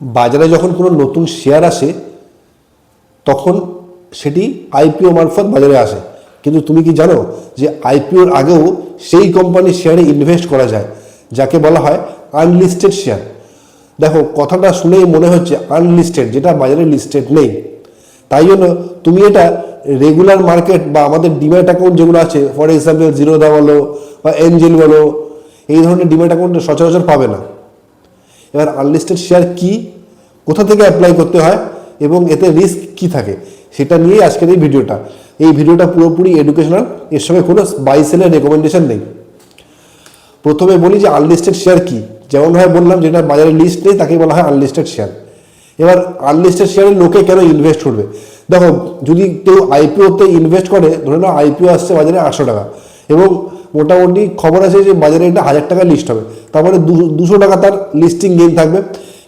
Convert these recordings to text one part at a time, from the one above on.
বাজারে যখন কোনো নতুন শেয়ার আসে তখন সেটি আইপিও মারফত বাজারে আসে, কিন্তু তুমি কি জানো যে আইপিওর আগেও সেই কোম্পানির শেয়ারে ইনভেস্ট করা যায়, যাকে বলা হয় আনলিস্টেড শেয়ার। দেখো কথাটা শুনেই মনে হচ্ছে আনলিস্টেড, যেটা বাজারে লিস্টেড নেই। তাই জন্য তুমি এটা রেগুলার মার্কেট বা আমাদের ডিম্যাট অ্যাকাউন্ট যেগুলো আছে, ফর এক্সাম্পল জিরোদা বলো বা এঞ্জেল বলো, এই ধরনের ডিম্যাট অ্যাকাউন্টে সচরাচর পাবে না। এবার আনলিস্টেড শেয়ার কি, কোথা থেকে অ্যাপ্লাই করতে হয় এবং এতে রিস্ক কি থাকে, সেটা নিয়েই আজকের এই ভিডিওটা। এই ভিডিওটা পুরোপুরি এডুকেশনাল, এর সঙ্গে কোনো বাই সেলের রেকমেন্ডেশন নেই। প্রথমে বলি যে আনলিস্টেড শেয়ার কি। যেমনভাবে বললাম, যেটা বাজারে লিস্ট নেই তাকেই বলা হয় আনলিস্টেড শেয়ার। এবার আনলিস্টেড শেয়ারে লোকে কেন ইনভেস্ট করবে? দেখো, যদি কেউ আইপিওতে ইনভেস্ট করে, ধরে নাও আইপিও আসছে বাজারে 800 টাকা এবং মোটামুটি খবর আছে যে বাজারে এটা 1000 টাকা লিস্ট হবে, তারপরে 200 টাকা তার লিস্টিং গেইন থাকবে।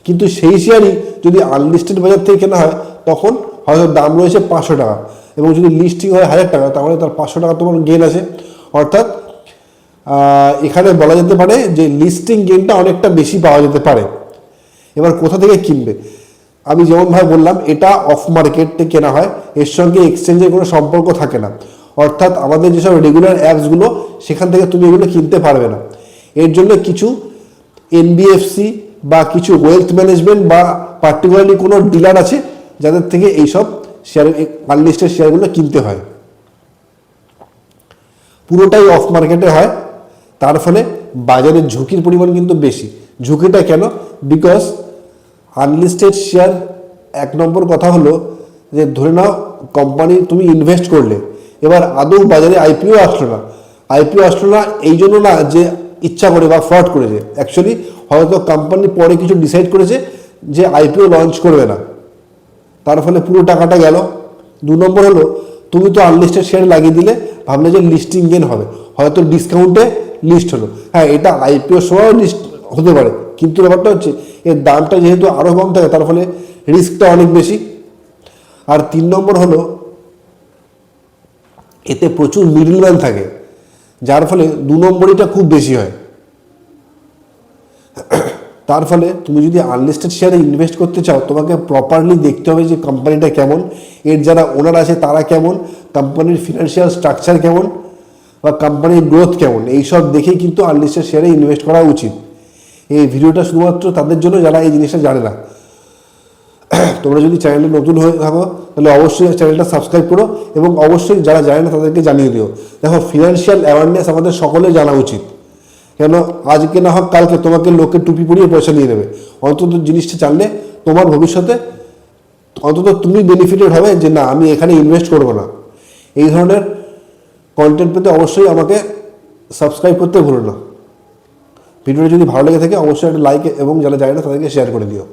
কিন্তু সেই শেয়ারই যদি আনলিস্টেড বাজার থেকে কেনা হয় তখন হয়তো দাম রয়েছে 500 টাকা, এবং যদি লিস্টিং হয় 1000 টাকা, তাহলে তার 500 টাকা তোমার গেইন আছে। অর্থাৎ এখানে বলা যেতে পারে যে লিস্টিং গেইনটা অনেকটা বেশি পাওয়া যেতে পারে। এবার কোথা থেকে কিনবে? আমি যেমনভাবে বললাম, এটা অফ মার্কেটে কেনা হয়, এর সঙ্গে এক্সচেঞ্জের কোনো সম্পর্ক থাকে না। অর্থাৎ আমাদের যেসব রেগুলার অ্যাপসগুলো, সেখান থেকে তুমি এগুলো কিনতে পারবে না। এর জন্য কিছু এনবিএফসি বা কিছু ওয়েলথ ম্যানেজমেন্ট বা পার্টিকুলারলি কোনো ডিলার আছে যাদের থেকে এইসব শেয়ার, আনলিস্টেড শেয়ারগুলো কিনতে হয়। পুরোটাই অফ মার্কেটে হয়, তার ফলে বাজারের ঝুঁকির পরিমাণ কিন্তু বেশি। ঝুঁকিটা কেন? বিকজ আনলিস্টেড শেয়ার, এক নম্বর কথা হলো যে ধরে নাও কোম্পানি তুমি ইনভেস্ট করলে, এবার আদৌ বাজারে আইপিও আসলো না। আইপিও আসলো না এই জন্য না যে ইচ্ছা করে বা ফ্রড করেছে, অ্যাকচুয়ালি হয়তো কোম্পানি পরে কিছু ডিসাইড করেছে যে আইপিও লঞ্চ করবে না, তার ফলে পুরো টাকাটা গেল। 2 নম্বর হলো, তুমি তো আনলিস্টেড শেয়ার লাগিয়ে দিলে, ভাবলে যে লিস্টিং গেন হবে, হয়তো ডিসকাউন্টে লিস্ট হলো। হ্যাঁ, এটা আইপিও সময় লিস্ট হতে পারে, কিন্তু ব্যাপারটা হচ্ছে এর দামটা যেহেতু আরও কম থাকে, তার ফলে রিস্কটা অনেক বেশি। আর 3 নম্বর হলো, এতে প্রচুর মিডলম্যান থাকে, যার ফলে 2 নম্বরইটা খুব বেশি হয়। তার ফলে তুমি যদি আনলিস্টেড শেয়ারে ইনভেস্ট করতে চাও, তোমাকে প্রপারলি দেখতে হবে যে কোম্পানিটা কেমন, এর যারা ওনার আছে তারা কেমন, কোম্পানির ফিনান্সিয়াল স্ট্রাকচার কেমন বা কোম্পানির গ্রোথ কেমন, এইসব দেখেই কিন্তু আনলিস্টেড শেয়ারে ইনভেস্ট করা উচিত। এই ভিডিওটা শুধুমাত্র তাদের জন্য যারা এই জিনিসটা জানে না। তোমরা যদি চ্যানেলে নতুন হয়ে থাকো তাহলে অবশ্যই চ্যানেলটা সাবস্ক্রাইব করো, এবং অবশ্যই যারা জানে না তাদেরকে জানিয়ে দিও। দেখো, ফিনান্সিয়াল অ্যাওয়ারনেস আমাদের সকলে জানা উচিত। কেন, আজকে না হোক কালকে তোমাকে লোকে টুপি পরিয়ে পয়সা নিয়ে নেবে। অন্তত জিনিসটা জানলে তোমার ভবিষ্যতে অন্তত তুমি বেনিফিটেড হবে যে না, আমি এখানে ইনভেস্ট করবো না। এই ধরনের কন্টেন্ট পেতে অবশ্যই আমাকে সাবস্ক্রাইব করতে ভুলো না। ভিডিওটা যদি ভালো লেগে থাকে অবশ্যই একটা লাইক এবং যারা জানে না তাদেরকে শেয়ার করে দিও।